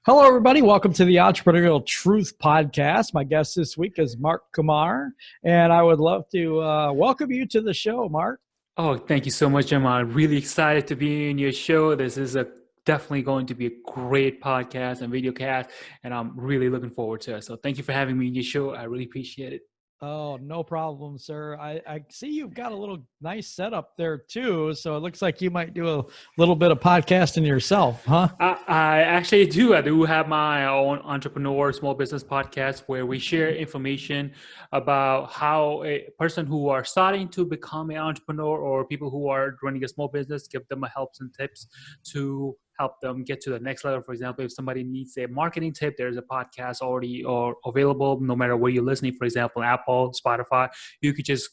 Hello, everybody. Welcome to the Entrepreneurial Truth Podcast. My guest this week is Mark Kumar, and I would love to welcome you to the show, Mark. Oh, thank you so much, Emma. I'm really excited to be in your show. This is definitely going to be a great podcast and video cast, and I'm really looking forward to it. So thank you for having me in your show. I really appreciate it. Oh, no problem, sir. I see you've got a little nice setup there, too. So it looks like you might do a little bit of podcasting yourself, huh? I actually do. I do have my own entrepreneur small business podcast where we share information about how a person who are starting to become an entrepreneur or people who are running a small business, give them a helps and tips to help them get to the next level. For example, if somebody needs a marketing tip, there's a podcast already or available no matter where you're listening. For example, Apple, Spotify, you could just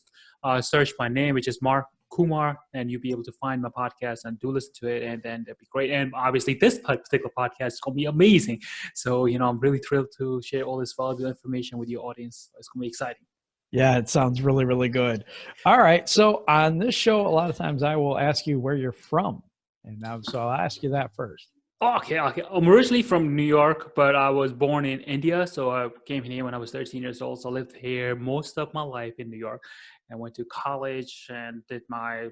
search my name, which is Mark Kumar, and you'll be able to find my podcast and do listen to it, and then that'd be great. And obviously this particular podcast is going to be amazing. So, I'm really thrilled to share all this valuable information with your audience. It's going to be exciting. Yeah, it sounds really, really good. All right. So on this show, a lot of times I will ask you where you're from. So I'll ask you that first. Okay. I'm originally from New York, but I was born in India. So I came here when I was 13 years old. So I lived here most of my life in New York. I went to college and did my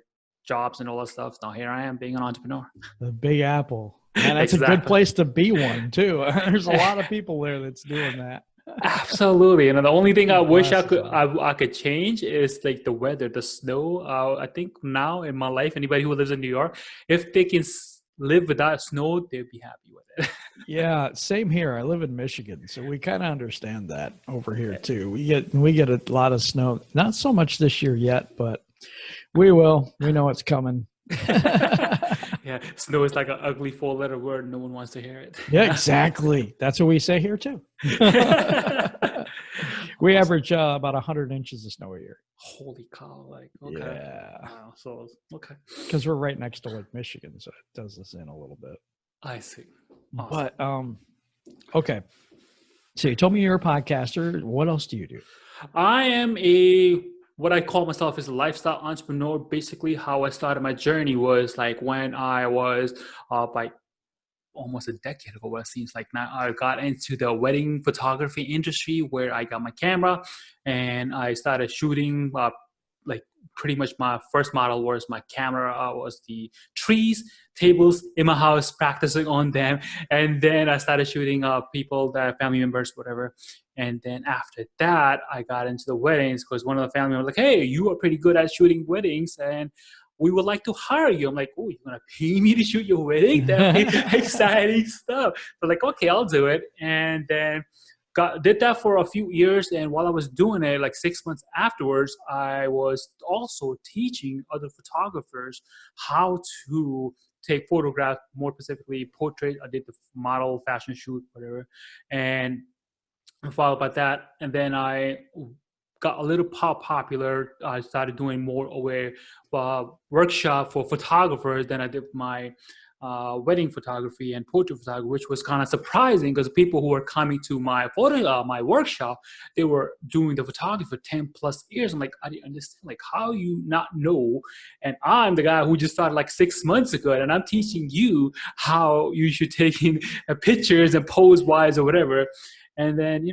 jobs and all that stuff. Now here I am being an entrepreneur. The Big Apple. And that's Exactly. a good place to be one, too. There's a lot of people there that's doing that. Absolutely. And the only thing I wish I could change is like the weather, the snow. I think now in my life, anybody who lives in New York, if they can live without snow, they'd be happy with it. Yeah, same here. I live in Michigan, so we kind of understand that over here too. We get a lot of snow. Not so much this year yet, but we will. We know it's coming. Yeah, snow is like an ugly four-letter word. No one wants to hear it. Yeah, exactly. That's what we say here too. We average about 100 inches of snow a year. Holy cow! Like, okay. Yeah. Wow. So okay. Because we're right next to Lake Michigan, so it does us in a little bit. I see. Awesome. But okay. So you told me you're a podcaster. What else do you do? I am what I call myself is a lifestyle entrepreneur. Basically, how I started my journey was like when I was like almost a decade ago. It seems like now I got into the wedding photography industry where I got my camera and I started shooting. Like pretty much my first model was my camera was the trees, tables in my house, practicing on them. And then I started shooting people, that family members, whatever. And then after that, I got into the weddings because one of the family members was like, hey, you are pretty good at shooting weddings and we would like to hire you. I'm like, oh, you're going to pay me to shoot your wedding? That'd be exciting stuff. So like, okay, I'll do it. And then did that for a few years. And while I was doing it, like 6 months afterwards, I was also teaching other photographers how to take photographs, more specifically portrait. I did the model, fashion shoot, whatever. And followed by that. And then I got a little popular. I started doing more of a workshop for photographers. Then I did my wedding photography and portrait photography, which was kind of surprising because people who were coming to my my workshop, they were doing the photography for 10 plus years. I'm like, I didn't understand, like, how you not know? And I'm the guy who just started like 6 months ago, and I'm teaching you how you should take in pictures and pose wise or whatever. And then,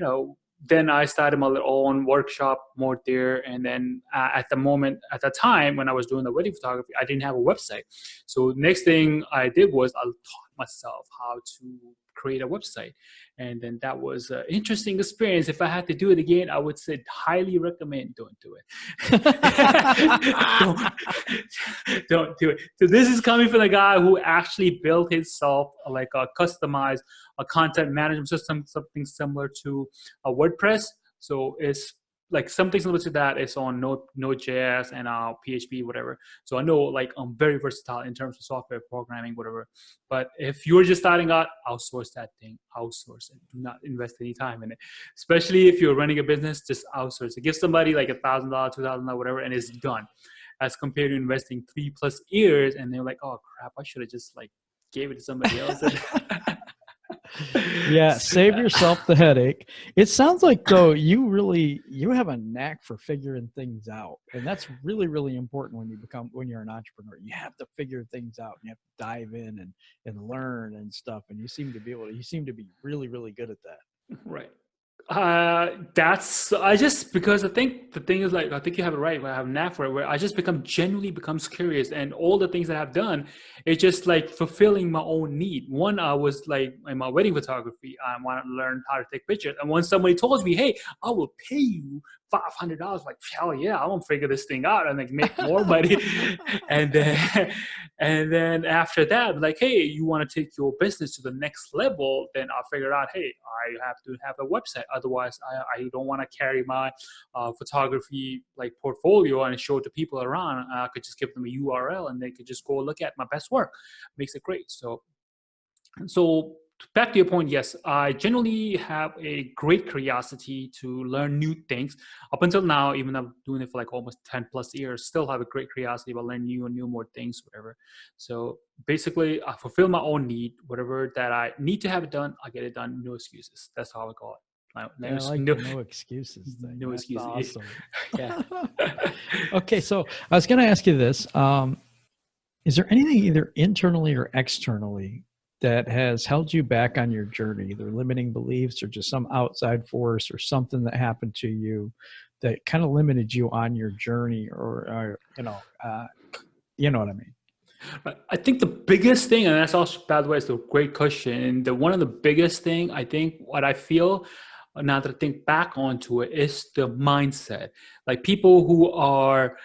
then I started my own workshop more there. And then at the time when I was doing the wedding photography, I didn't have a website. So next thing I did was I taught myself how to create a website. And then that was an interesting experience. If I had to do it again, I would say highly recommend don't do it. don't do it. So this is coming from the guy who actually built himself like a customized content management system, something similar to a WordPress. So it's like something similar to that. It's on Node.js and PHP, whatever. So I know like I'm very versatile in terms of software programming, whatever. But if you're just starting out, outsource that thing. Outsource it. Do not invest any time in it. Especially if you're running a business, just outsource it. Give somebody like $1,000, $2,000, whatever, and it's done. As compared to investing 3+ years, and they're like, oh crap, I should have just like gave it to somebody else. Yeah, save yourself the headache. It sounds like though you have a knack for figuring things out. And that's really, really important when you're an entrepreneur. You have to figure things out and you have to dive in and learn and stuff. And you seem to be really, really good at that. Right. That's I just because I think the thing is like I think you have it right. Where I have knack for it, where I just genuinely becomes curious, and all the things that I've done, it's just like fulfilling my own need. One, I was like in my wedding photography, I want to learn how to take pictures, and when somebody told me, "Hey, I will pay you $500," like hell yeah, I'm gonna figure this thing out and like make more money, and then and then after that, like, hey, you want to take your business to the next level, then I'll figure out, hey, I have to have a website. Otherwise, I don't want to carry my photography like portfolio and show it to people around. I could just give them a URL and they could just go look at my best work. Makes it great. So back to your point, yes, I generally have a great curiosity to learn new things. Up until now, even though I'm doing it for like almost 10 plus years, still have a great curiosity about learning new more things, whatever. So basically, I fulfill my own need. Whatever that I need to have it done, I get it done. No excuses. That's how I call it. Yeah, I like the no excuses thing. No That's excuses. awesome. Yeah. Okay, so I was going to ask you this. Is there anything either internally or externally that has held you back on your journey, either limiting beliefs or just some outside force or something that happened to you that kind of limited you on your journey or you know what I mean? I think the biggest thing, and that's also, by the way, it's a great question. One of the biggest thing, I think, what I feel now that I think back onto it is the mindset. Like people who are,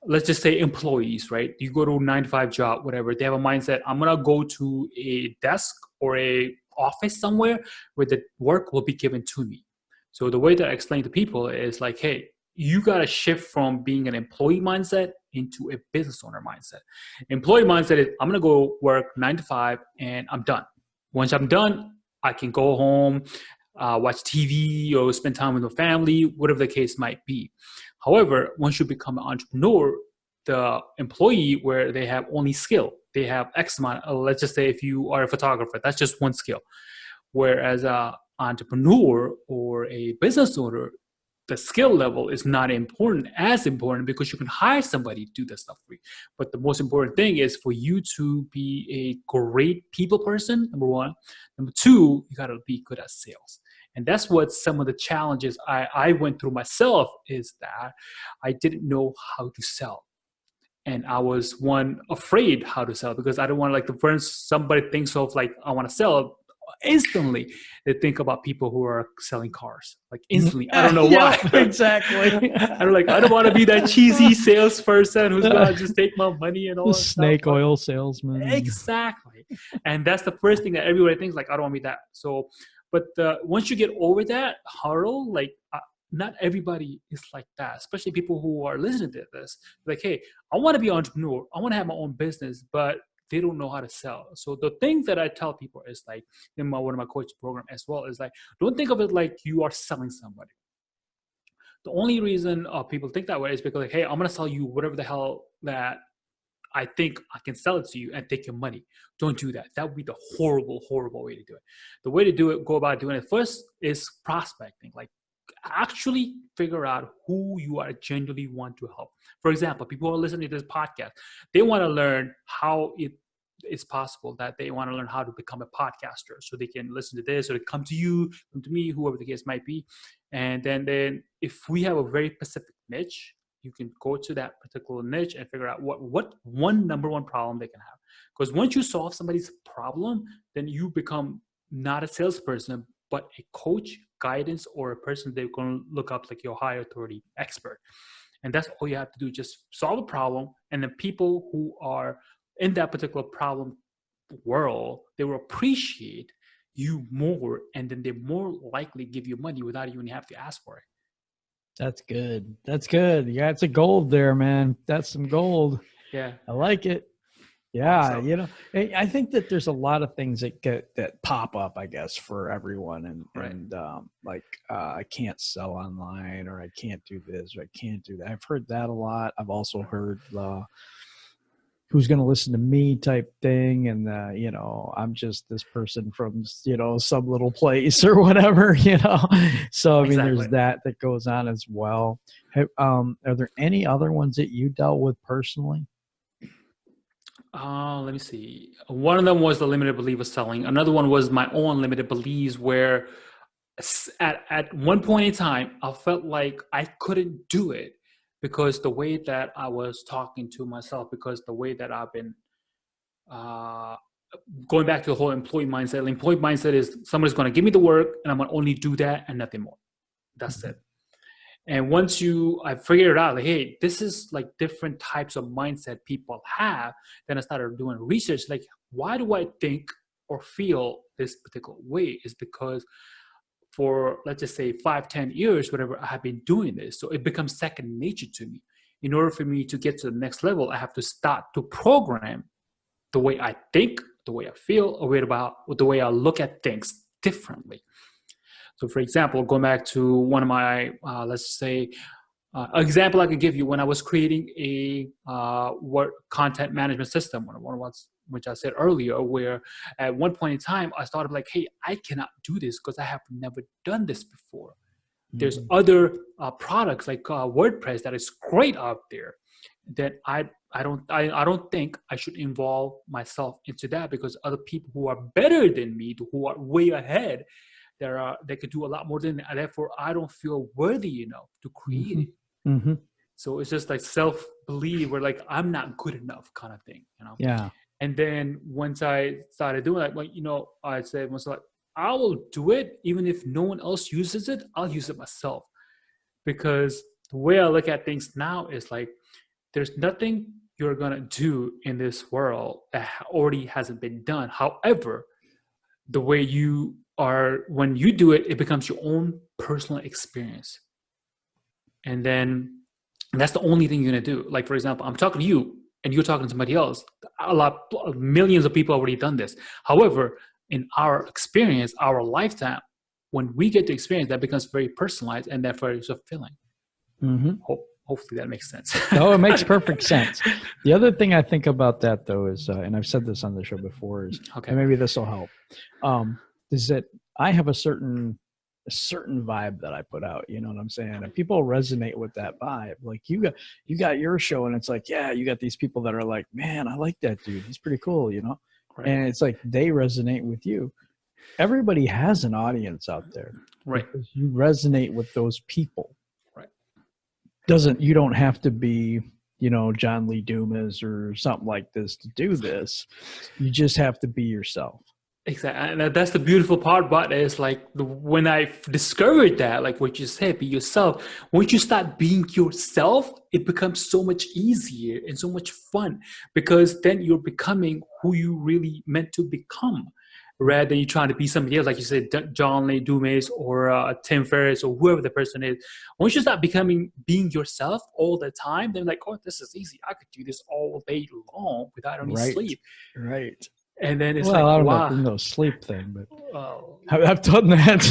let's just say employees, right? You go to a 9 to 5 job, whatever. They have a mindset. I'm gonna go to a desk or a office somewhere where the work will be given to me. So the way that I explain to people is like, hey, you gotta shift from being an employee mindset into a business owner mindset. Employee mindset is I'm gonna go work 9 to 5 and I'm done. Once I'm done, I can go home, watch TV or spend time with my family, whatever the case might be. However, once you become an entrepreneur, the employee where they have only skill, they have X amount. Let's just say if you are a photographer, that's just one skill. Whereas a entrepreneur or a business owner, the skill level is not as important because you can hire somebody to do that stuff for you. But the most important thing is for you to be a great people person, number one. Number two, you got to be good at sales. And that's what some of the challenges I went through myself is that I didn't know how to sell. And I was afraid how to sell because I don't want like the first somebody thinks of like I want to sell instantly they think about people who are selling cars like instantly. I don't know why. Yep, exactly. I don't want to be that cheesy salesperson who's gonna just take my money and all The that stuff. snake oil salesman. Exactly. And that's the first thing that everybody thinks like I don't want to be that. So but once you get over that hurdle, like not everybody is like that, especially people who are listening to this. Like, hey, I want to be an entrepreneur. I want to have my own business, but they don't know how to sell. So the thing that I tell people is like in one of my coaching program as well is like, don't think of it like you are selling somebody. The only reason people think that way is because like, hey, I'm going to sell you whatever the hell that I think I can sell it to you and take your money. Don't do that. That would be the horrible, horrible way to do it. The way to do it, go about doing it first is prospecting. Like actually figure out who you are genuinely want to help. For example, people who are listening to this podcast, they want to learn how it's possible that they want to learn how to become a podcaster so they can listen to this or come to you, come to me, whoever the case might be. And then if we have a very specific niche, you can go to that particular niche and figure out what number one problem they can have. Because once you solve somebody's problem, then you become not a salesperson, but a coach, guidance, or a person they're going to look up like your higher authority expert. And that's all you have to do. Just solve a problem. And the people who are in that particular problem world, they will appreciate you more. And then they more likely give you money without you even have to ask for it. That's good. That's good. Yeah, it's a gold there, man. That's some gold. Yeah. I like it. Yeah, Awesome. I think that there's a lot of things that pop up, I guess, for everyone, Right. like I can't sell online, or I can't do this, or I can't do that. I've heard that a lot. I've also heard who's going to listen to me type thing. And, I'm just this person from, some little place or whatever, So, I mean, Exactly. there's that goes on as well. Are there any other ones that you dealt with personally? Let me see. One of them was the limited belief of selling. Another one was my own limited beliefs, where at one point in time, I felt like I couldn't do it because the way that I was talking to myself, because the way that I've been uh, going back to the whole employee mindset. The employee mindset is somebody's going to give me the work and I'm going to only do that and nothing more. That's it. And once I figured out, like, hey, this is like different types of mindset people have, then I started doing research. Like, why do I think or feel this particular way? Is because for, let's just say 5-10 years, whatever, I have been doing this. So it becomes second nature to me. In order for me to get to the next level, I have to start to program the way I think, the way I feel, or the way I look at things differently. So, for example, going back to one of my, let's say, example I could give you when I was creating a work content management system, one of ones which I said earlier, where at one point in time I started like, hey, I cannot do this because I have never done this before. There's other products like WordPress that is great out there that I don't think I should involve myself into that, because other people who are better than me, who are way ahead, they could do a lot more than me. Therefore, I don't feel worthy enough to create it. Mm-hmm. So it's just like self-belief, where like I'm not good enough kind of thing, Yeah. And then once I started doing that, I said, like, I will do it even if no one else uses it. I'll use it myself, because the way I look at things now is like, there's nothing you're gonna do in this world that already hasn't been done. However, the way you are, when you do it, it becomes your own personal experience. And then that's the only thing you're gonna do. Like, for example, I'm talking to you and you're talking to somebody else. Millions of people already done this. However, in our experience, our lifetime, when we get to experience, that becomes very personalized and therefore it's fulfilling. Hopefully that makes sense. No, it makes perfect sense. The other thing I think about that, though, is, and I've said this on the show before, is, and maybe this will help, is that I have a certain vibe that I put out. You know what I'm saying? And people resonate with that vibe. Like you got your show, and it's like, yeah, you got these people that are like, man, I like that dude. He's pretty cool, Right. And it's like they resonate with you. Everybody has an audience out there, right? Because you resonate with those people. Right. You don't have to be, John Lee Dumas or something like this to do this. You just have to be yourself. Exactly. And that's the beautiful part about it, is like when I discovered that, like what you said, be yourself. Once you start being yourself, it becomes so much easier and so much fun, because then you're becoming who you really meant to become, rather than you trying to be somebody else, like you said, John Lee Dumas or Tim Ferriss or whoever the person is. Once you start being yourself all the time, then like, oh, this is easy. I could do this all day long without any sleep. Right. And then it's I don't know if no sleep thing, but I've done that.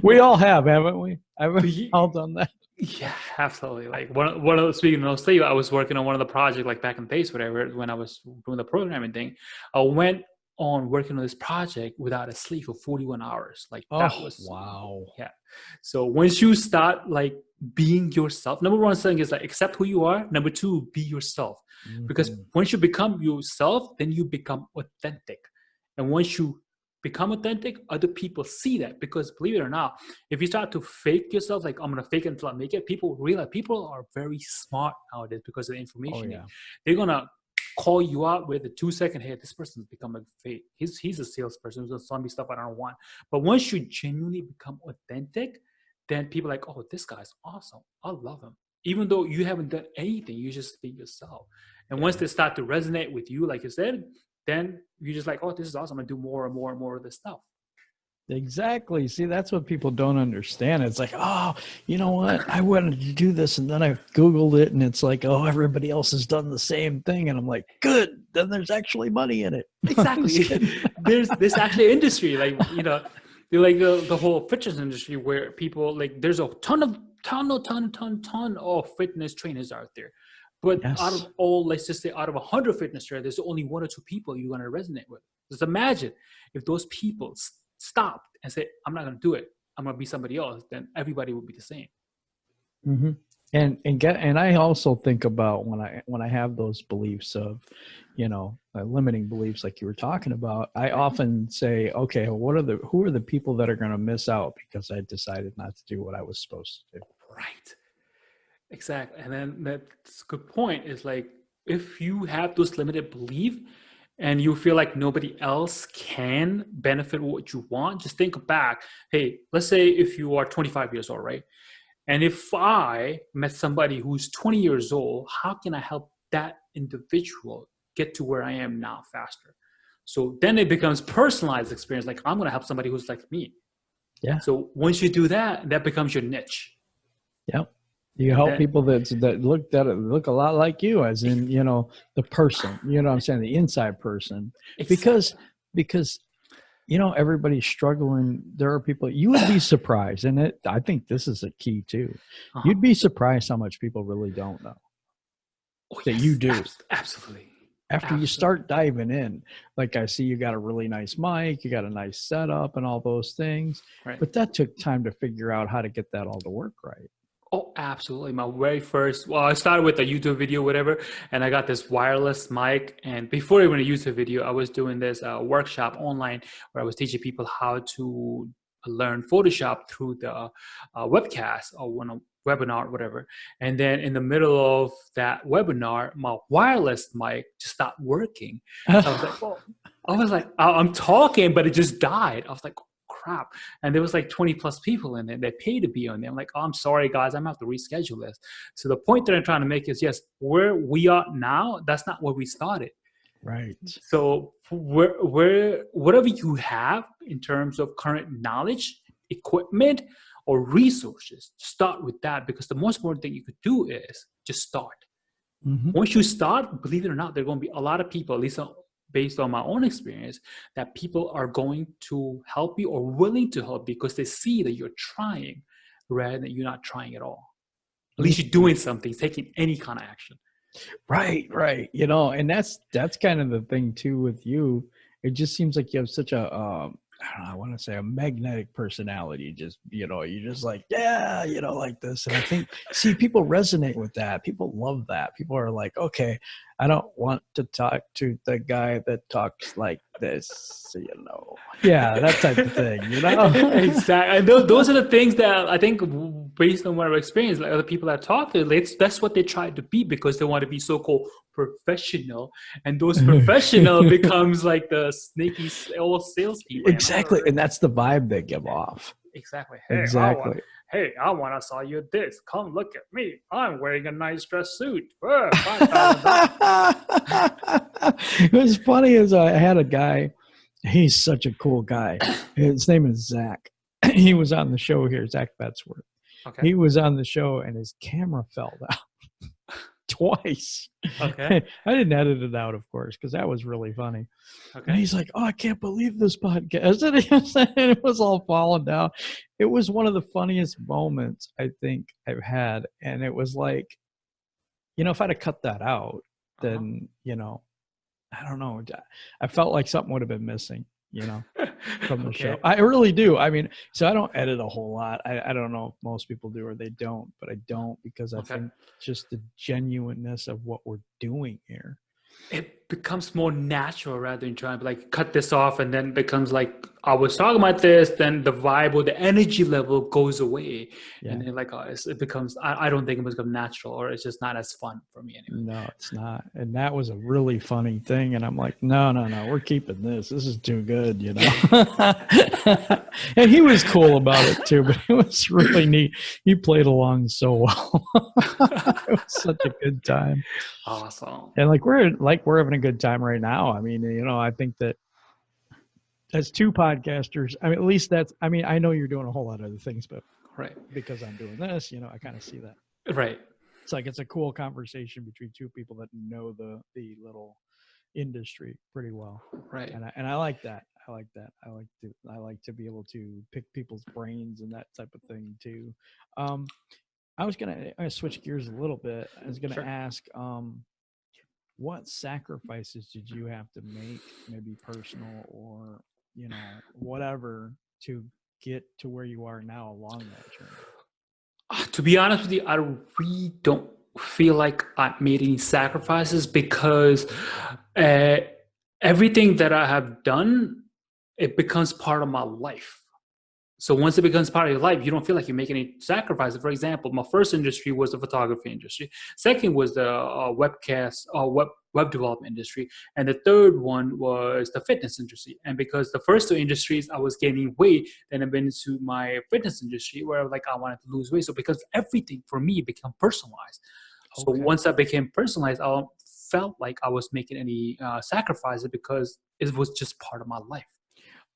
We all have, haven't we? I've all done that. Yeah, absolutely. Like one of the, speaking of sleep, I was working on one of the projects like back in base, whatever, when I was doing the programming thing. I went on working on this project without a sleep for 41 hours. Like that was wow. Yeah. So once you start like being yourself, number one thing is like accept who you are. Number two, be yourself. Because once you become yourself, then you become authentic. And once you become authentic, other people see that. Because believe it or not, if you start to fake yourself, like I'm gonna fake it until I make it, people realize people are very smart nowadays because of the information. They're gonna call you out with a 2-second, hey, this person's become a fake. He's a salesperson who's gonna sell me stuff I don't want. But once you genuinely become authentic, then people are like, oh, this guy's awesome. I love him. Even though you haven't done anything, you just be yourself. And once they start to resonate with you, like you said, then you're just like, oh, this is awesome. I'm gonna do more and more and more of this stuff. Exactly. See, that's what people don't understand. It's like, oh, you know what? I wanted to do this, and then I Googled it, and it's like, oh, everybody else has done the same thing. And I'm like, good. Then there's actually money in it. Exactly. There's this actually industry, like, like the whole fitness industry, where people like, there's a ton of fitness trainers out there. But out Yes. of all, let's just say out of 100 fitness trainers, there's only 1 or 2 people you're going to resonate with. Just imagine if those people stopped and said, I'm not going to do it. I'm going to be somebody else. Then everybody would be the same. Mm-hmm. And I also think about when I have those beliefs of, limiting beliefs like you were talking about. I often say, okay, well, who are the people that are going to miss out because I decided not to do what I was supposed to do? Right. Exactly. And then that's a good point is like, if you have those limited belief and you feel like nobody else can benefit what you want, just think back. Hey, let's say if you are 25 years old, right? And if I met somebody who's 20 years old, how can I help that individual get to where I am now faster? So then it becomes personalized experience. Like I'm going to help somebody who's like me. Yeah. So once you do that, that becomes your niche. Yep. You And help then people that look a lot like you, as in, the person, what I'm saying, the inside person, because, exactly. because, everybody's struggling. There are people, you would be surprised. And I think this is a key too. Uh-huh. You'd be surprised how much people really don't know Oh, that you yes. do. Absolutely. After you Absolutely. start diving in, like I see you got a really nice mic, you got a nice setup and all those things, Right. but that took time to figure out how to get that all to work right. Oh, absolutely. My very first, well, I started with a YouTube video, whatever, and I got this wireless mic. And before even a YouTube video, I was doing this workshop online where I was teaching people how to learn Photoshop through the webcast or one a webinar, whatever. And then in the middle of that webinar, my wireless mic just stopped working. So I was like, oh, I'm talking, but it just died. I was like, crap. And there was like 20 plus people in it. They pay to be on there. I'm like, oh, I'm sorry, guys. I'm going to have to reschedule this. So the point that I'm trying to make is, yes, where we are now, that's not where we started. Right. So where whatever you have in terms of current knowledge, equipment, or resources, start with that, because the most important thing you could do is just start. Mm-hmm. Once you start, believe it or not, there are going to be a lot of people, at least based on my own experience, that people are going to help you or willing to help because they see that you're trying rather than you're not trying at all. At least you're doing something, taking any kind of action. Right. And that's kind of the thing too with you. It just seems like you have such a I don't know, I want to say a magnetic personality. Just, you're just like, yeah, like this. And I think, see, people resonate with that. People love that. People are like, okay, I don't want to talk to the guy that talks like this, Yeah, that type of thing, Exactly. And those are the things that I think, based on what I've experienced, like other people that talk to, that's what they try to be, because they want to be so-called professional. And those professional becomes like the snaky old salespeople, Exactly. And that's the vibe they give off. Exactly. Exactly. I want to sell you this. Come look at me. I'm wearing a nice dress suit. $5,000. It was funny as I had a guy, he's such a cool guy. His name is Zach. He was on the show here, Zach Betzworth. Okay. He was on the show and his camera fell down twice. Okay. I didn't edit it out, of course, because that was really funny. Okay. And he's like, oh, I can't believe this podcast. And it was all falling down. It was one of the funniest moments I think I've had. And it was like, if I'd have cut that out, then, I don't know. I felt like something would have been missing, from the show. I really do. I mean, so I don't edit a whole lot. I don't know if most people do or they don't, but I don't, because I think just the genuineness of what we're doing here. It becomes more natural rather than trying to like cut this off, and then becomes like, I was talking about this, then the vibe or the energy level goes away. Yeah. And then like it becomes, I don't think it becomes natural, or it's just not as fun for me anyway. No, it's not. And that was a really funny thing. And I'm like, no, we're keeping this. This is too good, And he was cool about it too, but it was really neat. He played along so well. It was such a good time. Awesome. And we're having a good time right now. I mean, I think that as two podcasters, I mean, at least I know you're doing a whole lot of other things, but because I'm doing this, I kind of see that. Right. It's like, it's a cool conversation between two people that know the little industry pretty well. Right. And I like that. I like to be able to pick people's brains and that type of thing too. I was gonna switch gears a little bit. I was gonna Sure. ask, what sacrifices did you have to make, maybe personal or whatever, to get to where you are now along that journey? To be honest with you, I really don't feel like I made any sacrifices because uh, everything that I have done, it becomes part of my life. So once it becomes part of your life, you don't feel like you're making any sacrifices. For example, my first industry was the photography industry. Second was the web development industry, and the third one was the fitness industry. And because the first two industries, I was gaining weight, then I went into my fitness industry where like I wanted to lose weight. So because everything for me became personalized. So Okay. once that became personalized, I felt like I was making any sacrifices because it was just part of my life.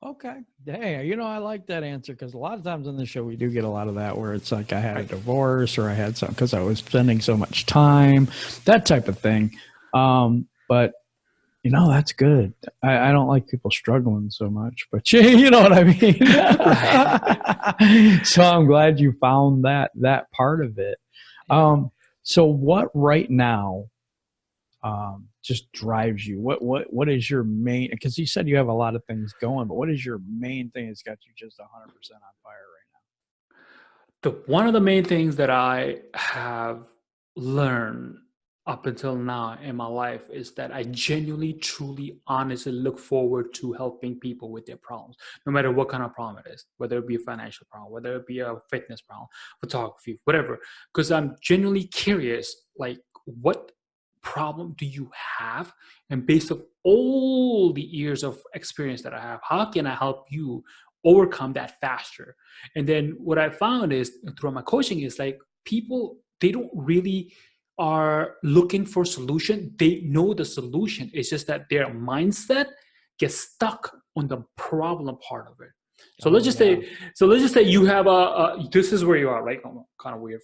Okay. Hey, I like that answer, because a lot of times on the show we do get a lot of that where it's like I had a Right. divorce, or I had something because I was spending so much time, that type of thing. But that's good. I don't like people struggling so much, but you know what I mean? So I'm glad you found that part of it. Yeah. So what right now just drives you? What is your main, because you said you have a lot of things going, but what is your main thing that's got you just 100% on fire One of the main things that I have learned up until now in my life is that I genuinely, truly, honestly look forward to helping people with their problems, no matter what kind of problem it is, whether it be a financial problem, whether it be a fitness problem, photography, whatever. Because I'm genuinely curious, like, what problem do you have? And based on all the years of experience that I have, how can I help you overcome that faster? And then what I found is through my coaching is like people, they don't really are looking for solution. They know the solution. It's just that their mindset gets stuck on the problem part of it. So right let's now? just Yeah. say, you have this is where you are, right? Oh, kind of weird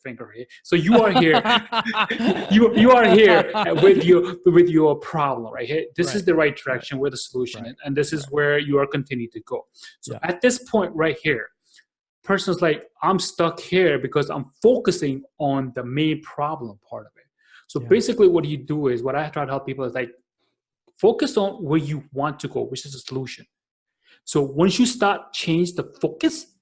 finger here. So you are here, you are here with your problem, right here. This is Right. the right Right. direction where the solution Right. is, and this is Right. where you are continuing to go. So Yeah. at this point right here, person's like, I'm stuck here because I'm focusing on the main problem part of it. So Yeah. basically what you do is, what I try to help people is like, focus on where you want to go, which is a solution. So once you start change the focus,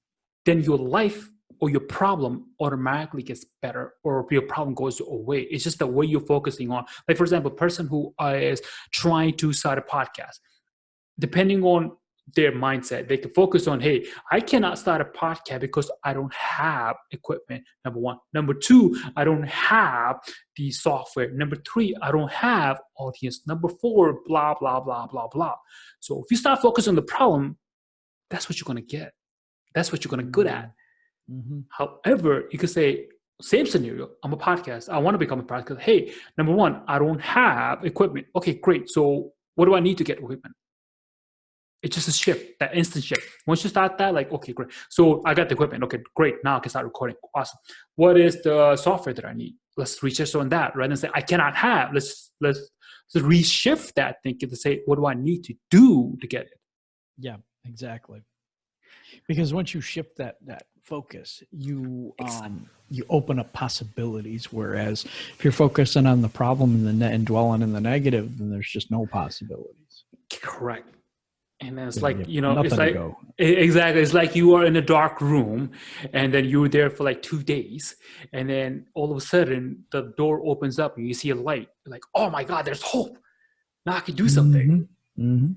then your life or your problem automatically gets better, or your problem goes away. It's just the way you're focusing on. Like for example, a person who is trying to start a podcast, depending on their mindset, they can focus on, hey, I cannot start a podcast because I don't have equipment, number one. Number two, I don't have the software. Number three, I don't have audience. Number four, blah, blah, blah, blah, blah. So if you start focusing on the problem, that's what you're going to get. That's what you're going to good at. Mm-hmm. However, you could say, same scenario, I'm a podcast. I want to become a podcast. Hey, number one, I don't have equipment. Okay, great. So what do I need to get equipment? It's just a shift, that instant shift. Once you start that, like, okay, great. So I got the equipment. Okay, great. Now I can start recording. Awesome. What is the software that I need? Let's research on that rather than say I cannot have. Let's reshift that thinking to say, what do I need to do to get it? Yeah, exactly. Because once you shift that focus, you open up possibilities. Whereas if you're focusing on the problem and dwelling in the negative, then there's just no possibilities. Correct. And then it's You like, have it's nothing to like, go. exactly. It's like you are in a dark room and then you're there for like 2 days. And then all of a sudden the door opens up and you see a light. You're like, oh my God, there's hope. Now I can do something. Mm-hmm. Mm-hmm.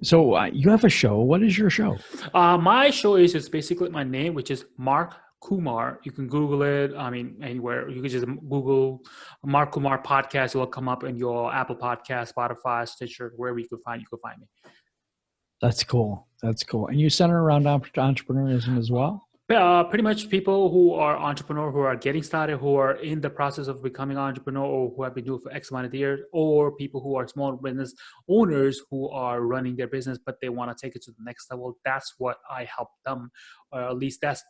So you have a show. What is your show? My show is just basically my name, which is Mark Kumar. You can Google it. I mean, anywhere. You can just Google Mark Kumar podcast. It will come up in your Apple Podcast, Spotify, Stitcher, wherever you can find me. That's cool. That's cool. And you center around entrepreneurship as well? Pretty much people who are entrepreneur, who are getting started, who are in the process of becoming entrepreneur, or who have been doing it for X amount of years, or people who are small business owners who are running their business, but they want to take it to the next level. That's what I help them. At least that's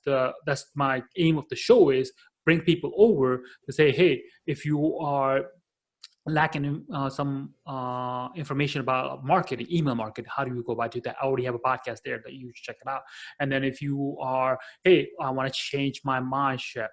my aim of the show, is bring people over to say, hey, if you are lacking some information about marketing, email marketing, how do you go about do that? I already have a podcast there that you should check it out. And then if you are, hey, I want to change my mindset,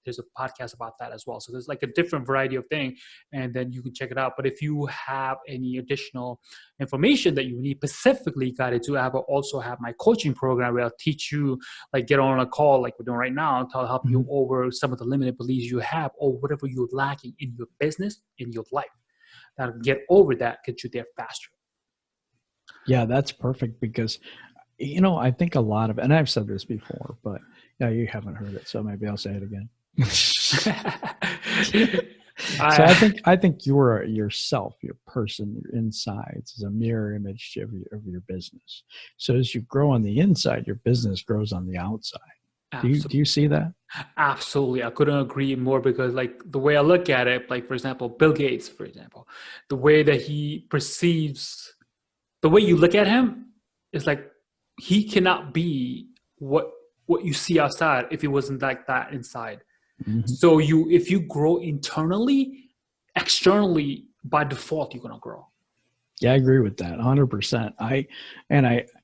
there's a podcast about that as well. So there's like a different variety of thing, and then you can check it out. But if you have any additional information that you need specifically guided to, I also have my coaching program where I'll teach you, like get on a call like we're doing right now to help you over some of the limited beliefs you have or whatever you're lacking in your business, in your life. That'll get over that, get you there faster. Yeah, that's perfect because, I think a lot of, and I've said this before, but yeah, you haven't heard it, so maybe I'll say it again. So I think yourself, your person, your insides is a mirror image of your business. So as you grow on the inside, your business grows on the outside. Do you see that? Absolutely. I couldn't agree more because like the way I look at it, like for example, Bill Gates, for example, the way that he perceives, the way you look at him is like he cannot be what you see outside if he wasn't like that inside. Mm-hmm. So if you grow internally, externally by default you're gonna grow. Yeah, I agree with that 100%.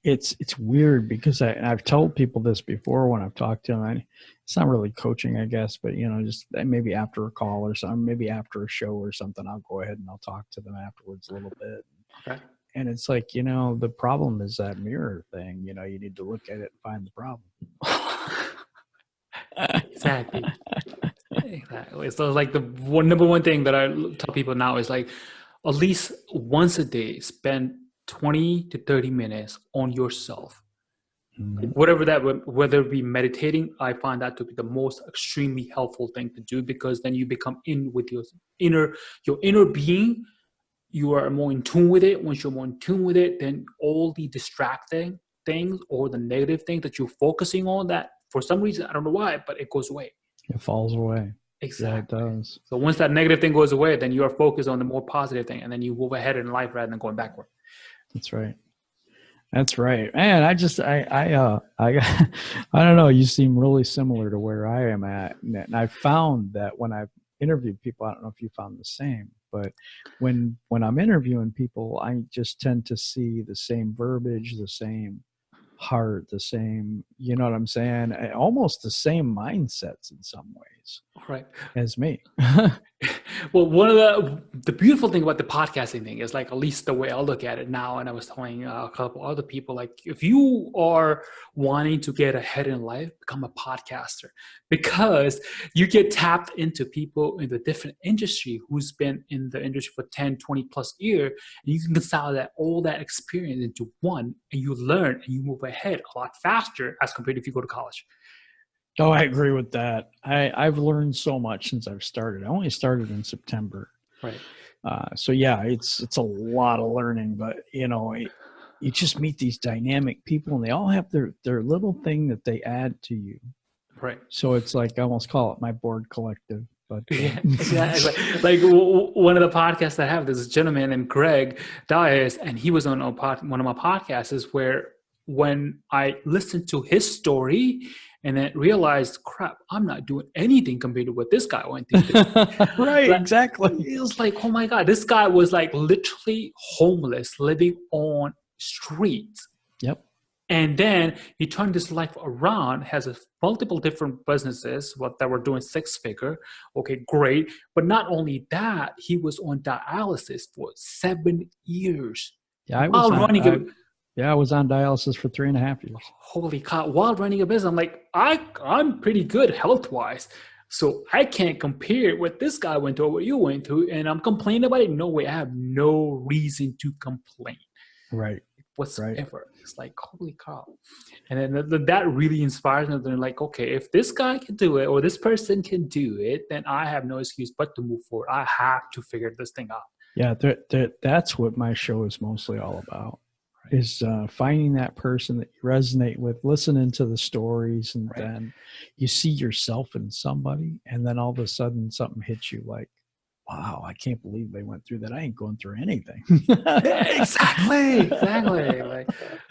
It's weird because I've told people this before when I've talked to them. It's not really coaching, I guess, but just maybe after a call or something, maybe after a show or something, I'll go ahead and I'll talk to them afterwards a little bit. Okay. And it's like, the problem is that mirror thing. You need to look at it and find the problem. Exactly. So like the number one thing that I tell people now is like, at least once a day, spend 20 to 30 minutes on yourself. Mm-hmm. Whether it be meditating, I find that to be the most extremely helpful thing to do, because then you become in with your inner being. You are more in tune with it. Once you're more in tune with it, then all the distracting things or the negative things that you're focusing on, that for some reason, I don't know why, but it goes away. It falls away. Exactly. Yeah, it does. So once that negative thing goes away, then you are focused on the more positive thing, and then you move ahead in life rather than going backward. That's right. That's right. Man, I don't know. You seem really similar to where I am at. And I found that when I've interviewed people, I don't know if you found the same, but when I'm interviewing people, I just tend to see the same verbiage, the same heart, the same, you know what I'm saying? Almost the same mindsets in some ways. Right. As me. Well, one of the beautiful thing about the podcasting thing is, like, at least the way I look at it now, and I was telling a couple other people, like, if you are wanting to get ahead in life, become a podcaster, because you get tapped into people in the different industry who's been in the industry for 10, 20 plus years, and you can consolidate all that experience into one, and you learn and you move ahead a lot faster as compared to if you go to college. Oh, I agree with that. I've learned so much since I've started. I only started in September. Right. So yeah, it's a lot of learning, but you just meet these dynamic people, and they all have their little thing that they add to you. Right. So it's like, I almost call it my board collective. But yeah, like one of the podcasts I have, there's a gentleman named Greg Dias, and he was on one of my podcasts, is where when I listened to his story and then realized, crap, I'm not doing anything compared to what this guy went through. Right, like, exactly. It was like, oh my God, this guy was like literally homeless, living on streets. Yep. And then he turned his life around, has multiple different businesses that were doing six-figure. Okay, great. But not only that, he was on dialysis for 7 years. Yeah, I was on dialysis for 3.5 years. Holy cow. While running a business, I'm like, I'm pretty good health-wise. So I can't compare what this guy went through or what you went through. And I'm complaining about it. No way. I have no reason to complain. Right. Whatsoever. Right. It's like, holy cow. And then that really inspires me. They're like, okay, if this guy can do it or this person can do it, then I have no excuse but to move forward. I have to figure this thing out. Yeah, that's what my show is mostly all about. Right. Is finding that person that you resonate with, listening to the stories, and then you see yourself in somebody, and then all of a sudden something hits you like, wow, I can't believe they went through that. I ain't going through anything. Exactly.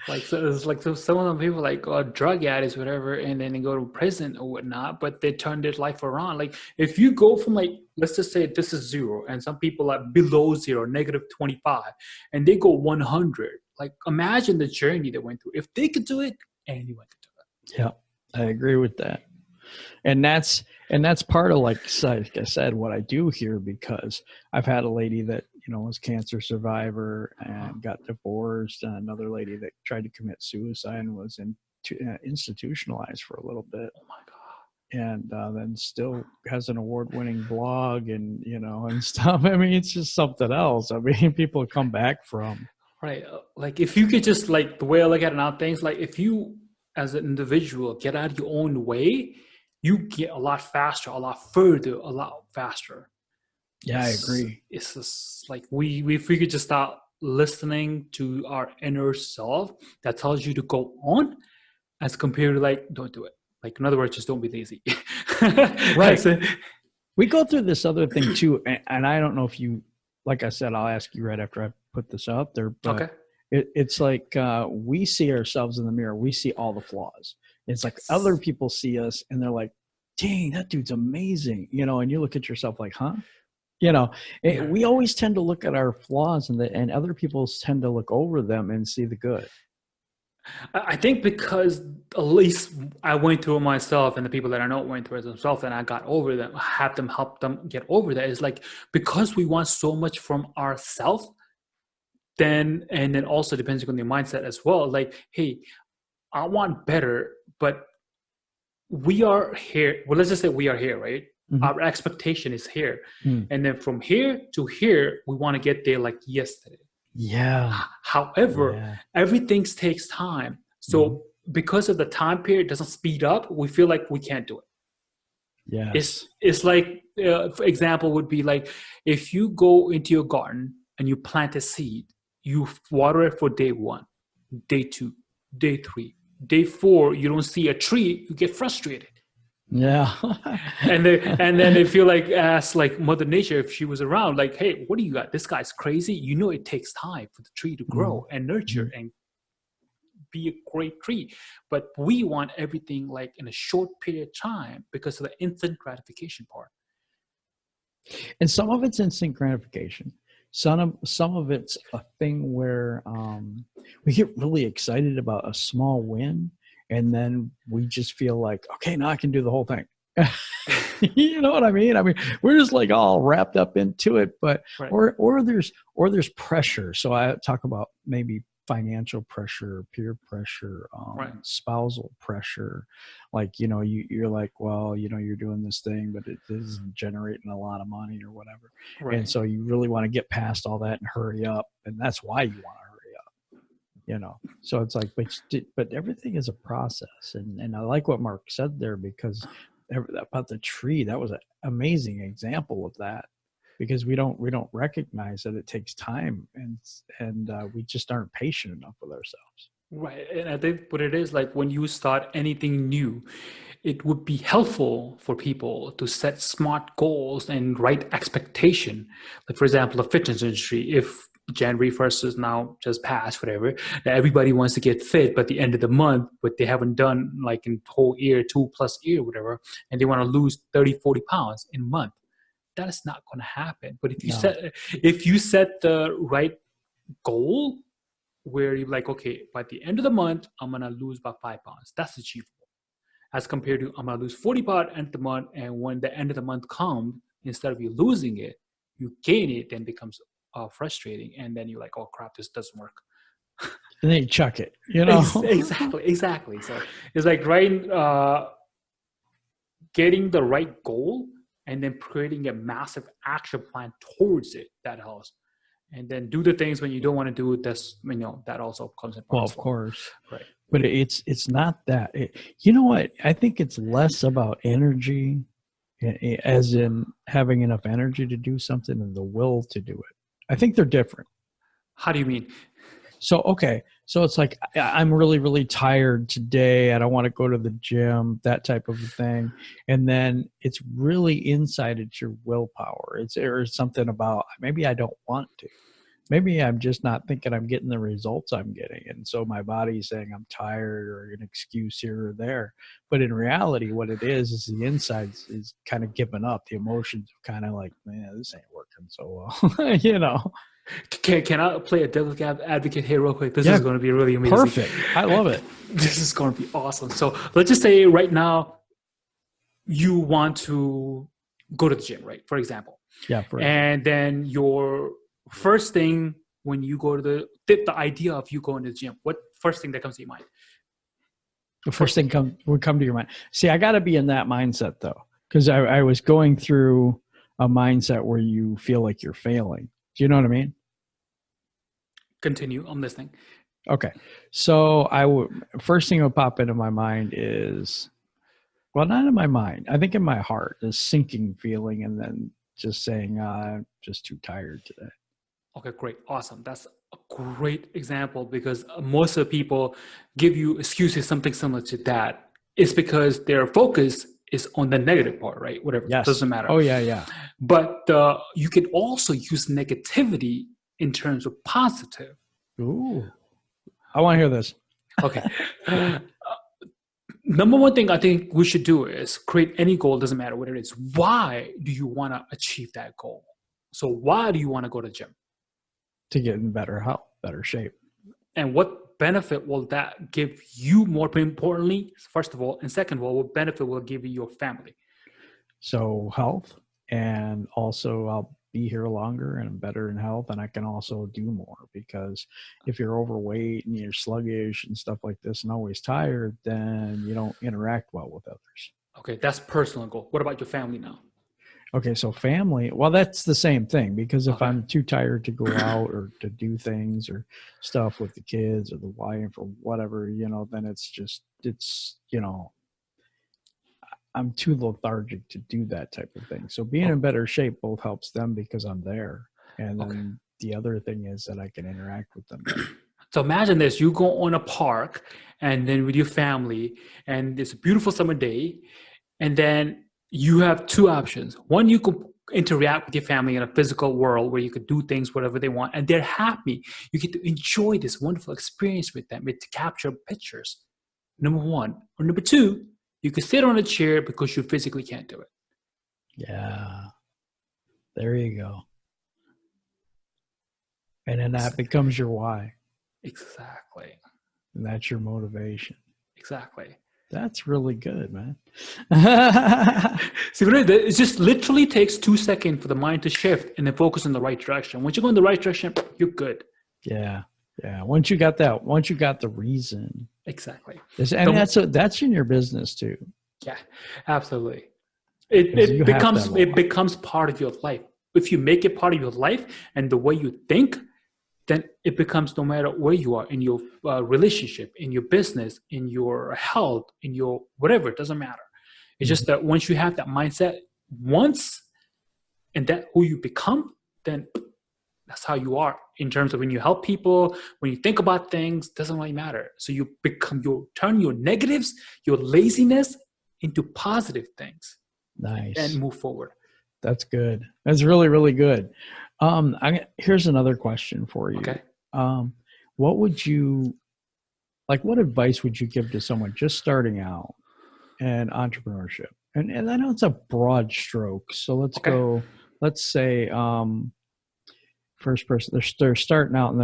Like so it's like so some of them people like drug addicts, whatever, and then they go to prison or whatnot, but they turn their life around. Like if you go from like, let's just say this is 0, and some people are below 0, -25, and they go 100. Like imagine the journey they went through. If they could do it, anyone could do it. Yeah, I agree with that. And that's part of, like I said, what I do here, because I've had a lady that, was cancer survivor and got divorced, and another lady that tried to commit suicide and was institutionalized for a little bit. Oh my God. And then still has an award-winning blog and, and stuff. I mean, it's just something else. I mean, people come back from. Right. Like if you could just, like the way I look at it now, things like if you as an individual get out of your own way, you get a lot faster, a lot further, a lot faster. Yeah, I agree. It's just like if we could just start listening to our inner self that tells you to go on, as compared to like, don't do it. Like in other words, just don't be lazy. Right. We go through this other thing too, and I don't know if you, like I said, I'll ask you right after I put this out there, but okay. It's like we see ourselves in the mirror. We see all the flaws. It's like other people see us and they're like, dang, that dude's amazing. And you look at yourself like, huh? We always tend to look at our flaws and other people tend to look over them and see the good. I think because at least I went through it myself, and the people that I know went through it themselves, and I got over them, have them help them get over that. It's like, because we want so much from ourselves, and then also depends on your mindset as well. Like, hey, I want better, but we are here. Well, let's just say we are here, right? Mm-hmm. Our expectation is here. And then from here to here, we want to get there like yesterday. Yeah. However, everything takes time. So because of the time period doesn't speed up, we feel like we can't do it. Yes. It's like, for example, would be like, if you go into your garden and you plant a seed, you water it for day 1, day 2, day 3, day 4, you don't see a tree, you get frustrated. Yeah. and then if you like ask like Mother Nature, if she was around, like, hey, what do you got? This guy's crazy. It takes time for the tree to grow and nurture and be a great tree. But we want everything like in a short period of time because of the instant gratification part. And some of it's instant gratification. Some of it's a thing where we get really excited about a small win, and then we just feel like, okay, now I can do the whole thing. You know what I mean? I mean, we're just like all wrapped up into it, but right. or there's pressure. So I talk about maybe financial pressure, peer pressure, right. spousal pressure. Like, you're like, well, you're doing this thing, but it isn't generating a lot of money or whatever. Right. And so you really want to get past all that and hurry up. And that's why you want to hurry up, So it's like, but everything is a process. And I like what Mark said there, because about the tree, that was an amazing example of that. Because we don't recognize that it takes time, and we just aren't patient enough with ourselves. Right, and I think what it is, like when you start anything new, it would be helpful for people to set smart goals and right expectation. Like for example, the fitness industry, if January 1st is now just passed, whatever, that everybody wants to get fit by the end of the month, but they haven't done like in whole year, 2+ year, whatever, and they want to lose 30-40 pounds in a month. That is not going to happen. But if you set the right goal where you're like, okay, by the end of the month, I'm going to lose about 5 pounds. That's achievable. As compared to I'm going to lose 40 pounds at the end of the month. And when the end of the month comes, instead of you losing it, you gain it, then it becomes frustrating. And then you're like, oh crap, this doesn't work. And then you chuck it, Exactly. So it's like getting the right goal, and then creating a massive action plan towards it. That helps. And then do the things when you don't want to do it. That also comes in. Well, of course. Right. But it's not that. You know what? I think it's less about energy, as in having enough energy to do something, and the will to do it. I think they're different. How do you mean? So, okay. So it's like, I'm really, really tired today. I don't want to go to the gym, that type of a thing. And then it's really inside, it's your willpower. Or something about maybe I don't want to. Maybe I'm just not thinking I'm getting the results I'm getting. And so my body's saying I'm tired or an excuse here or there. But in reality, what it is the insides is kind of giving up. The emotions are kind of like, man, this ain't working so well, you know? Can I play a devil's advocate here real quick? This is going to be really amazing. Perfect. I love it. This is going to be awesome. So let's just say right now you want to go to the gym, right? For example. Yeah. And then your first thing when you go to the idea of you going to the gym, what first thing that comes to your mind? The first thing would come to your mind. See, I got to be in that mindset though, because I was going through a mindset where you feel like you're failing. Do you know what I mean? Continue. I'm listening. Okay. So first thing that would pop into my mind is, well, not in my mind. I think in my heart, this sinking feeling, and then just saying, I'm just too tired today. Okay, great. Awesome. That's a great example because most of the people give you excuses, something similar to that. It's because their focus is on the negative part, right? Whatever. Yes. Doesn't matter. Oh, yeah. But you can also use negativity in terms of positive. Ooh. I want to hear this. Okay. Number one thing I think we should do is create any goal, doesn't matter what it is. Why do you want to achieve that goal? So why do you want to go to the gym? To get in better health, better shape. And what benefit will that give you, more importantly, first of all, and second of all, what benefit will it give you your family? So health, and also I'll be here longer and I'm better in health, and I can also do more, because if you're overweight and you're sluggish and stuff like this and always tired, then you don't interact well with others. Okay, that's personal goal. What about your family now? Okay, so family, well, that's the same thing, because if I'm too tired to go out or to do things or stuff with the kids or the wife or whatever, then it's I'm too lethargic to do that type of thing. So being in better shape both helps them because I'm there. And then the other thing is that I can interact with them better. So imagine this, you go on a park and then with your family, and it's a beautiful summer day, and then you have two options. One, you could interact with your family in a physical world where you could do things, whatever they want, and they're happy. You get to enjoy this wonderful experience with them, to capture pictures. Number one. Or number two, you could sit on a chair because you physically can't do it. Yeah. There you go. And then that becomes your why. Exactly. And that's your motivation. Exactly. That's really good, man. See, it just literally takes 2 seconds for the mind to shift and then focus in the right direction. Once you go in the right direction, you're good. Yeah. Once you got the reason. Exactly. And that's in your business too. Yeah, absolutely. It becomes part of your life. If you make it part of your life and the way you think, then it becomes, no matter where you are in your relationship, in your business, in your health, in your whatever, it doesn't matter. It's just that once you have that mindset and that who you become, then that's how you are in terms of when you help people, when you think about things, doesn't really matter. So you turn your negatives, your laziness into positive things. Nice. And move forward. That's good. That's really, really good. Here's another question for you. Okay. What advice would you give to someone just starting out in entrepreneurship? And I know it's a broad stroke. So let's say, first person, they're starting out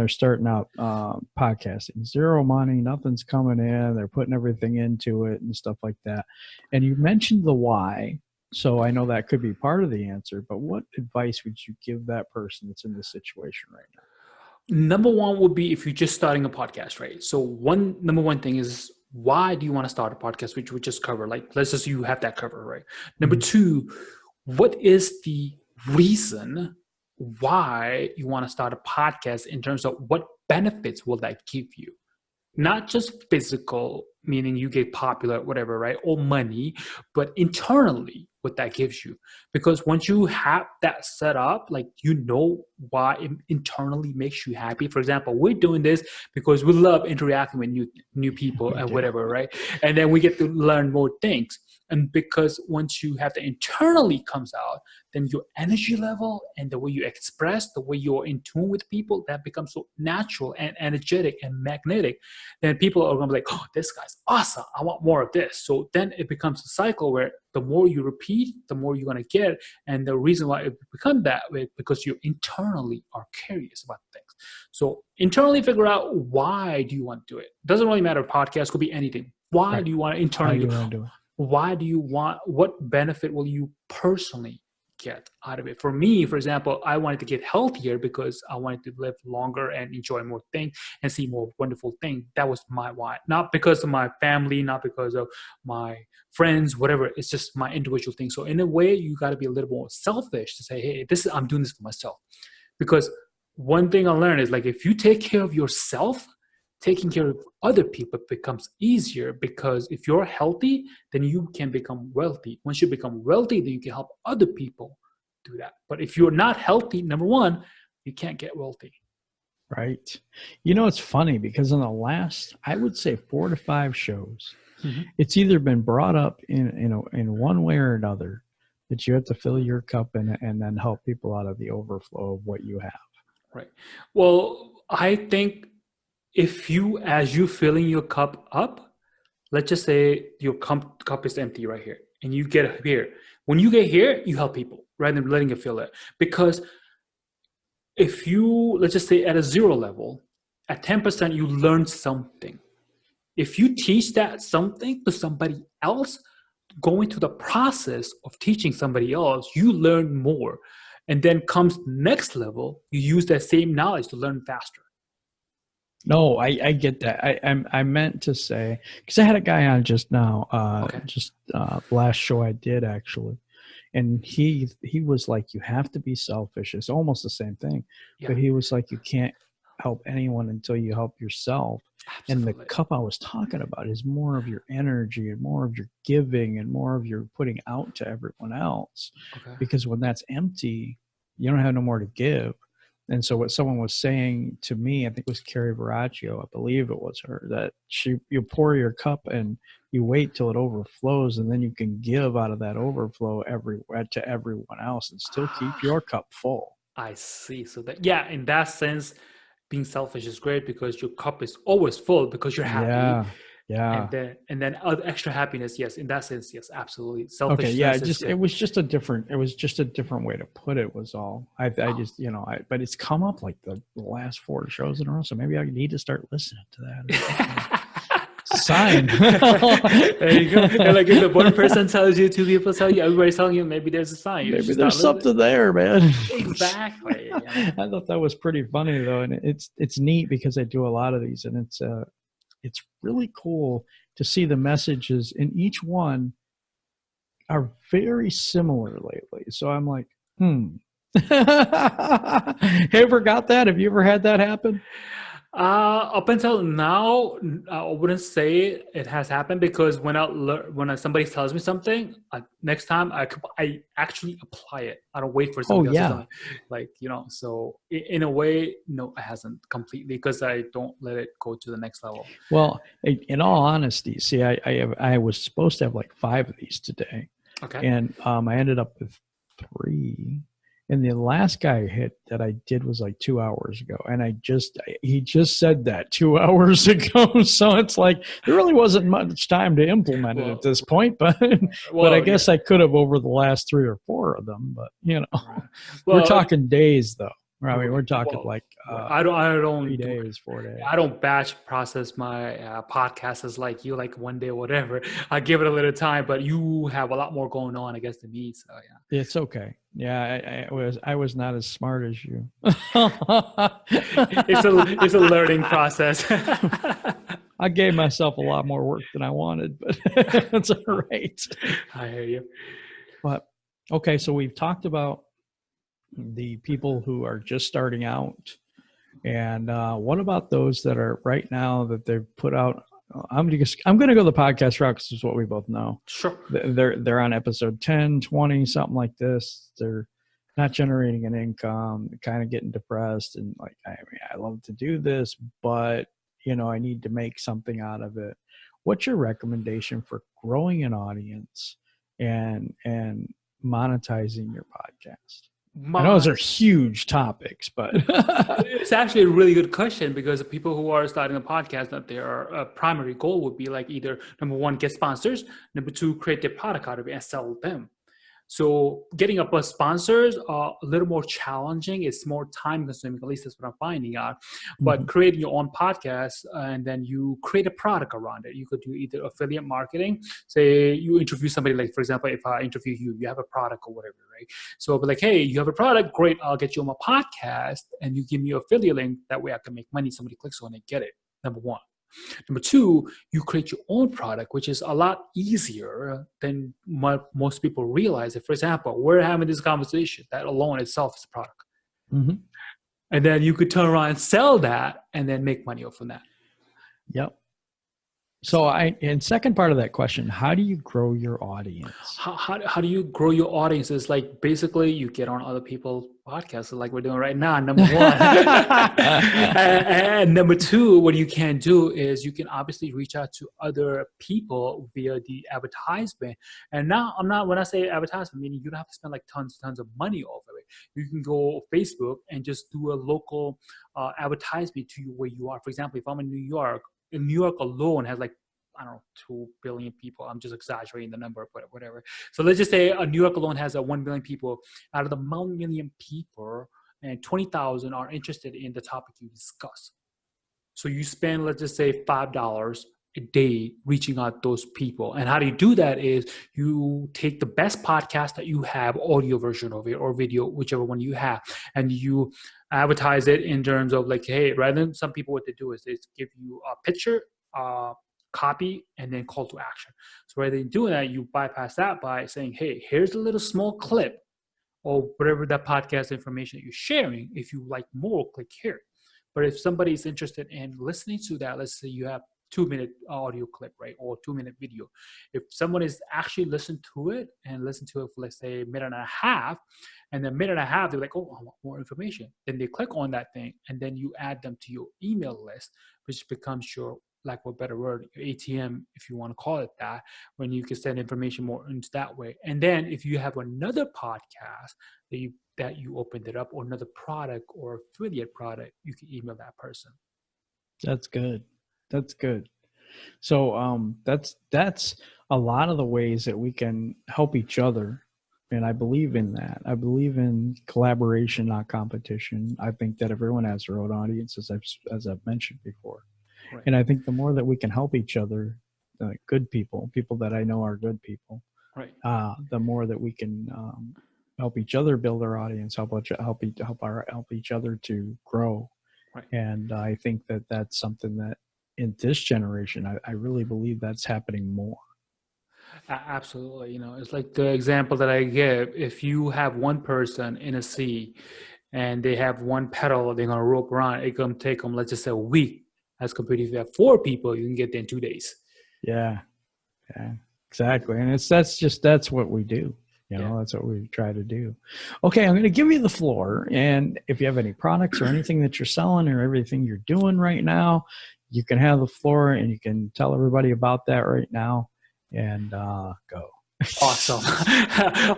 podcasting, zero money, nothing's coming in. They're putting everything into it and stuff like that. And you mentioned the why. So I know that could be part of the answer, but what advice would you give that person that's in this situation right now? Number one would be if you're just starting a podcast, right? So number one thing is, why do you want to start a podcast, which we just covered? Like, let's just, you have that covered, right? Number two, what is the reason why you want to start a podcast in terms of what benefits will that give you? Not just physical, meaning you get popular, whatever, right? Or money, but internally, what that gives you. Because once you have that set up, like, you know why it internally makes you happy. For example, we're doing this because we love interacting with new people and whatever, right? And then we get to learn more things. And because once you have the internally comes out, then your energy level and the way you express, the way you're in tune with people, that becomes so natural and energetic and magnetic. Then people are going to be like, oh, this guy's awesome, I want more of this. So then it becomes a cycle where the more you repeat, the more you're going to get. And the reason why it becomes that way, because you internally are curious about things. So internally figure out, why do you want to do it? Doesn't really matter. Podcast could be anything. Why do you want to internally do it? Why do you want, what benefit will you personally get out of it? For me, for example, I wanted to get healthier because I wanted to live longer and enjoy more things and see more wonderful things. That was my why. Not because of my family, not because of my friends, whatever. It's just my individual thing. So in a way, you got to be a little more selfish to say, hey, I'm doing this for myself. Because one thing I learned is, like, if you take care of yourself, taking care of other people becomes easier, because if you're healthy, then you can become wealthy. Once you become wealthy, then you can help other people do that. But if you're not healthy, number one, you can't get wealthy. Right. You know, it's funny because in the last, I would say 4 to 5 shows, it's either been brought up in one way or another that you have to fill your cup and then help people out of the overflow of what you have. Right. Well, I think if you, as you filling your cup up, let's just say your cup is empty right here, and you get here. When you get here, you help people rather than letting it fill it. Because if you, let's just say at a 0 level, at 10%, you learn something. If you teach that something to somebody else, going through the process of teaching somebody else, you learn more. And then comes next level, you use that same knowledge to learn faster. No, I get that. I meant to say, because I had a guy on just now, last show I did actually, and he was like, you have to be selfish. It's almost the same thing, but he was like, you can't help anyone until you help yourself. Absolutely. And the cup I was talking about is more of your energy and more of your giving and more of your putting out to everyone else. Okay. Because when that's empty, you don't have no more to give. And so what someone was saying to me, I think it was Carrie Veraccio, I believe it was her, that you pour your cup and you wait till it overflows, and then you can give out of that overflow to everyone else and still keep your cup full. I see. So that, yeah, in that sense, being selfish is great because your cup is always full because you're happy. Yeah. And then extra happiness. Yes. In that sense. Yes, absolutely. Selfishness. Okay. Yeah. It was just a different way to put it was all. I just, but it's come up like the last 4 shows in a row. So maybe I need to start listening to that. Sign. There you go. And like if the one person tells you, 2 people tell you, everybody's telling you, maybe there's a sign. Maybe there's something there, man. Exactly. Yeah. I thought that was pretty funny though. And it's neat because I do a lot of these, and it's really cool to see the messages in each one are very similar lately. So I'm like, Ever got that? Have you ever had that happen? Up until now, I wouldn't say it has happened, because when somebody tells me something, next time I actually apply it. I don't wait for somebody else to tell me. So in a way, no, it hasn't completely, because I don't let it go to the next level. Well, in all honesty, see, I was supposed to have like 5 of these today. Okay. And I ended up with 3. And the last guy that I did was like 2 hours ago. And he just said that 2 hours ago. So it's like, there really wasn't much time to implement it at this point, but I guess I could have over the last 3 or 4 of them, but we're talking days though. I mean, we're talking I don't 3 days, 4 days. I don't batch process my podcasts like you, like one day or whatever. I give it a little time, but you have a lot more going on, I guess, than me. So yeah, it's okay. Yeah, I was not as smart as you. It's a learning process. I gave myself a lot more work than I wanted, but that's all right. I hear you. But okay, so we've talked about the people who are just starting out, and what about those that are right now that they've put out I'm going to go the podcast route because it's what we both know. Sure. They're on episode 10, 20, something like this. They're not generating an income, kind of getting depressed, and like, I mean, I love to do this, but I need to make something out of it. What's your recommendation for growing an audience and monetizing your podcast? I know those are huge topics, but it's actually a really good question, because the people who are starting a podcast, that their primary goal would be like either number one, get sponsors, number two, create their product out of it and sell them. So getting up as sponsors are a little more challenging. It's more time consuming, at least that's what I'm finding out. But creating your own podcast, and then you create a product around it. You could do either affiliate marketing. Say you interview somebody, like, for example, if I interview you, you have a product or whatever, right? So I'll be like, hey, you have a product, great, I'll get you on my podcast, and you give me an affiliate link. That way I can make money. Somebody clicks on it, get it, number one. Number two, you create your own product, which is a lot easier than most people realize. For example, we're having this conversation. That alone itself is a product. And then you could turn around and sell that and then make money off of that. Yep. So and second part of that question, how do you grow your audience? How do you grow your audience? Is like basically you get on other people's podcasts like we're doing right now, number one. and number two, what you can do is you can obviously reach out to other people via the advertisement. And now when I say advertisement, meaning you don't have to spend like tons of money off of it. You can go Facebook and just do a local advertisement to you where you are. For example, if I'm in New York alone has like, I don't know, 2 billion people. I'm just exaggerating the number, but whatever. So let's just say New York alone has 1 billion people. Out of the 1 million people, and 20,000 are interested in the topic you discuss. So you spend, let's just say, $5 a day reaching out those people. And how do you do that is you take the best podcast that you have, audio version of it or video, whichever one you have, and you advertise it in terms of like, hey, rather than some people, what they do is they give you a picture, copy, and then call to action. So rather than doing that, you bypass that by saying, hey, here's a little small clip or whatever that podcast information that you're sharing. If you like more, click here. But if somebody is interested in listening to that, let's say you have 2-minute audio clip, right? Or 2-minute video. If someone is actually listened to it and listened to it for, let's say, a minute and a half, and then minute and a half, they're like, oh, I want more information. Then they click on that thing, and then you add them to your email list, which becomes your, lack of a better word, your ATM, if you want to call it that, when you can send information more into that way. And then if you have another podcast that you opened it up, or another product or affiliate product, you can email that person. That's good. That's good. So that's a lot of the ways that we can help each other. And I believe in that. I believe in collaboration, not competition. I think that everyone has their own audience, as I've mentioned before. Right. And I think the more that we can help each other, good people that I know are good people, right? The more that we can help each other build our audience, help each other to grow. Right. And I think that that's something that in this generation, I really believe that's happening more. Absolutely. It's like the example that I give. If you have one person in a sea and they have one pedal, they're going to rope around, it's going to take them, let's just say, a week. As compared to if you have 4 people, you can get there in 2 days. Yeah, exactly. And that's what we do. That's what we try to do. Okay, I'm going to give you the floor. And if you have any products or anything that you're selling or everything you're doing right now, you can have the floor and you can tell everybody about that right now and go. Awesome.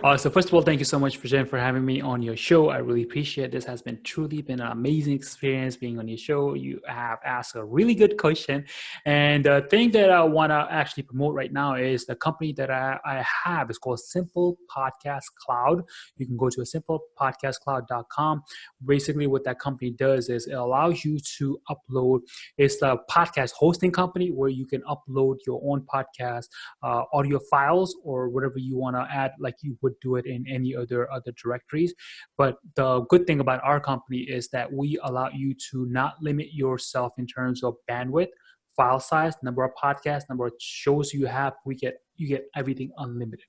Awesome. First of all, thank you so much, Jen, for having me on your show. I really appreciate it. This has truly been an amazing experience being on your show. You have asked a really good question. And the thing that I want to actually promote right now is the company that I have. It's called Simple Podcast Cloud. You can go to simplepodcastcloud.com. Basically, what that company does is it allows you to upload. It's a podcast hosting company where you can upload your own podcast audio files or whatever you want to add, like you would do it in any other directories. But the good thing about our company is that we allow you to not limit yourself in terms of bandwidth, file size, number of podcasts, number of shows you have. You get everything unlimited,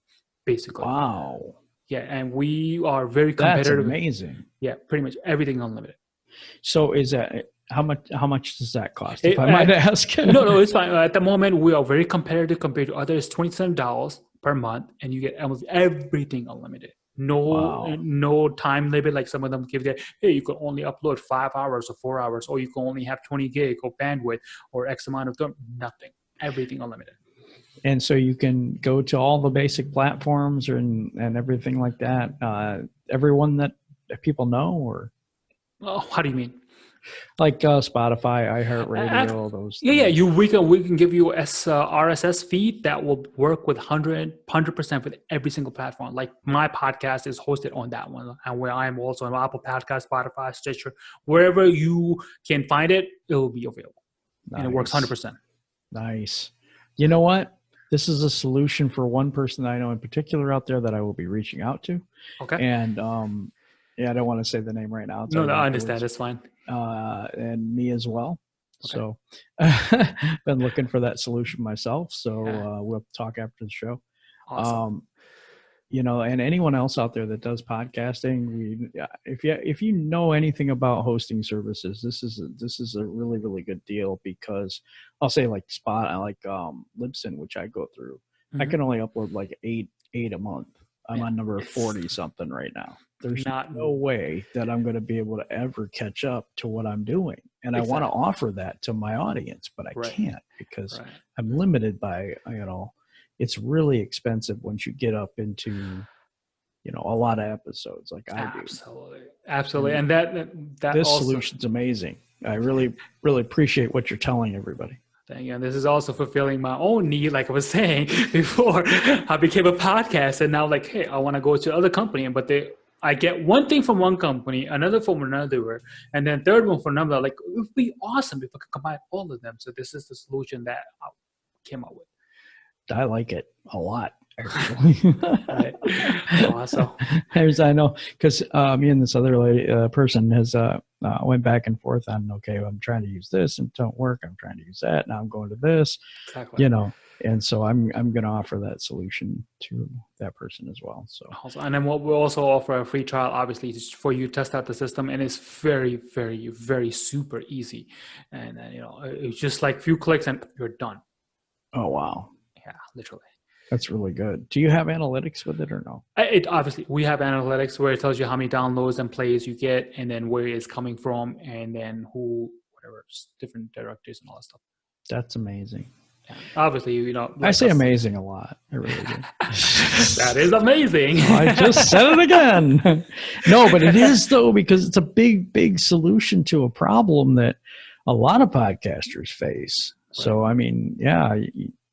basically. Wow. Yeah, and we are very competitive. That's amazing. Yeah, pretty much everything unlimited. So is that, How much does that cost, if I might ask? No, it's fine. At the moment, we are very competitive compared to others. $27 per month, and you get almost everything unlimited. Wow. No time limit like some of them give you. Hey, you can only upload 5 hours or 4 hours, or you can only have 20 gig or bandwidth or X amount of time. Nothing. Everything unlimited. And so you can go to all the basic platforms and everything like that. Everyone that people know, or Oh, how do you mean? like Spotify, iHeartRadio, all those Yeah. things. We can give you a RSS feed that will work with 100% with every single platform. Like my podcast is hosted on that one, and where I am also on Apple Podcast, Spotify, Stitcher, wherever you can find it, it will be available, and it works 100%. Nice. You know what? This is a solution for one person that I know in particular out there that I will be reaching out to. Okay. And I don't want to say the name right now. No, I understand. It's fine. And me as well. Okay. So been looking for that solution myself. So we'll talk after the show. Awesome. And anyone else out there that does podcasting, if you know anything about hosting services, this is a really, really good deal, because I'll say like Libsyn, which I go through, I can only upload like eight a month. I'm on number 40 something right now. There's no way that I'm going to be able to ever catch up to what I'm doing. And I want to offer that to my audience, but I can't, because I'm limited by, it's really expensive once you get up into, a lot of episodes like I do. Absolutely. And that this solution's amazing. I really, really appreciate what you're telling everybody. And this is also fulfilling my own need, like I was saying before. I became a podcast, and now like, hey, I want to go to other company, but I get one thing from one company, another from another, and then third one from another. Like, it would be awesome if I could combine all of them. So this is the solution that I came up with. I like it a lot, actually. Awesome. I know, because me and this other person has went back and forth on, okay, I'm trying to use this and it don't work. I'm trying to use that. Now I'm going to this, and so I'm going to offer that solution to that person as well. So, and then we'll also offer a free trial, obviously, for you to test out the system, and it's very, very, very super easy. And it's just like a few clicks and you're done. Oh, wow. Yeah, literally. That's really good. Do you have analytics with it or no? Obviously, we have analytics where it tells you how many downloads and plays you get, and then where it's coming from, and then whatever, different directors and all that stuff. That's amazing. Yeah. Obviously, I say amazing a lot. I really do. That is amazing. I just said it again. No, but it is, though, because it's a big, big solution to a problem that a lot of podcasters face. Right. So, I mean,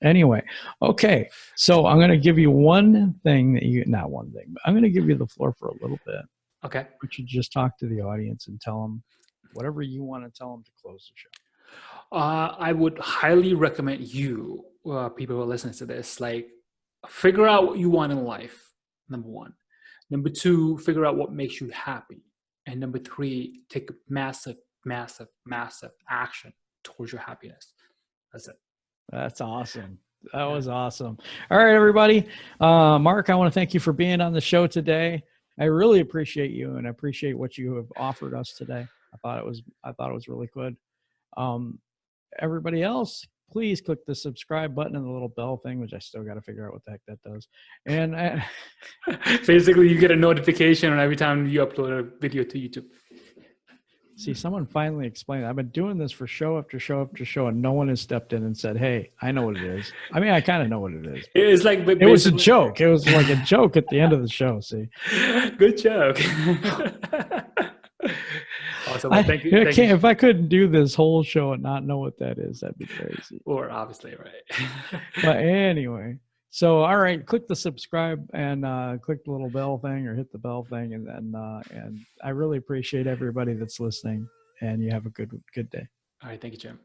anyway, okay. So I'm going to give you one thing not one thing, but I'm going to give you the floor for a little bit. Okay. But you just talk to the audience and tell them whatever you want to tell them to close the show. I would highly recommend you, people who are listening to this, like, figure out what you want in life, number one. Number two, figure out what makes you happy. And number three, take massive, massive, massive action towards your happiness. That's it. That's awesome. That was awesome. All right, everybody. Mark, I want to thank you for being on the show today. I really appreciate you, and I appreciate what you have offered us today. I thought it was really good. Everybody else, please click the subscribe button and the little bell thing, which I still got to figure out what the heck that does. And basically, you get a notification every time you upload a video to YouTube. See, someone finally explained it. I've been doing this for show after show after show, and no one has stepped in and said, hey, I know what it is. I mean, I kind of know what it is. It's like, it was a joke. It was like a joke at the end of the show. See, good joke. Awesome. Thank you. If I couldn't do this whole show and not know what that is, that'd be crazy. Or obviously, right. But anyway. So, all right, click the subscribe and click the little bell thing or hit the bell thing. And then, and I really appreciate everybody that's listening, and you have a good day. All right. Thank you, Jim.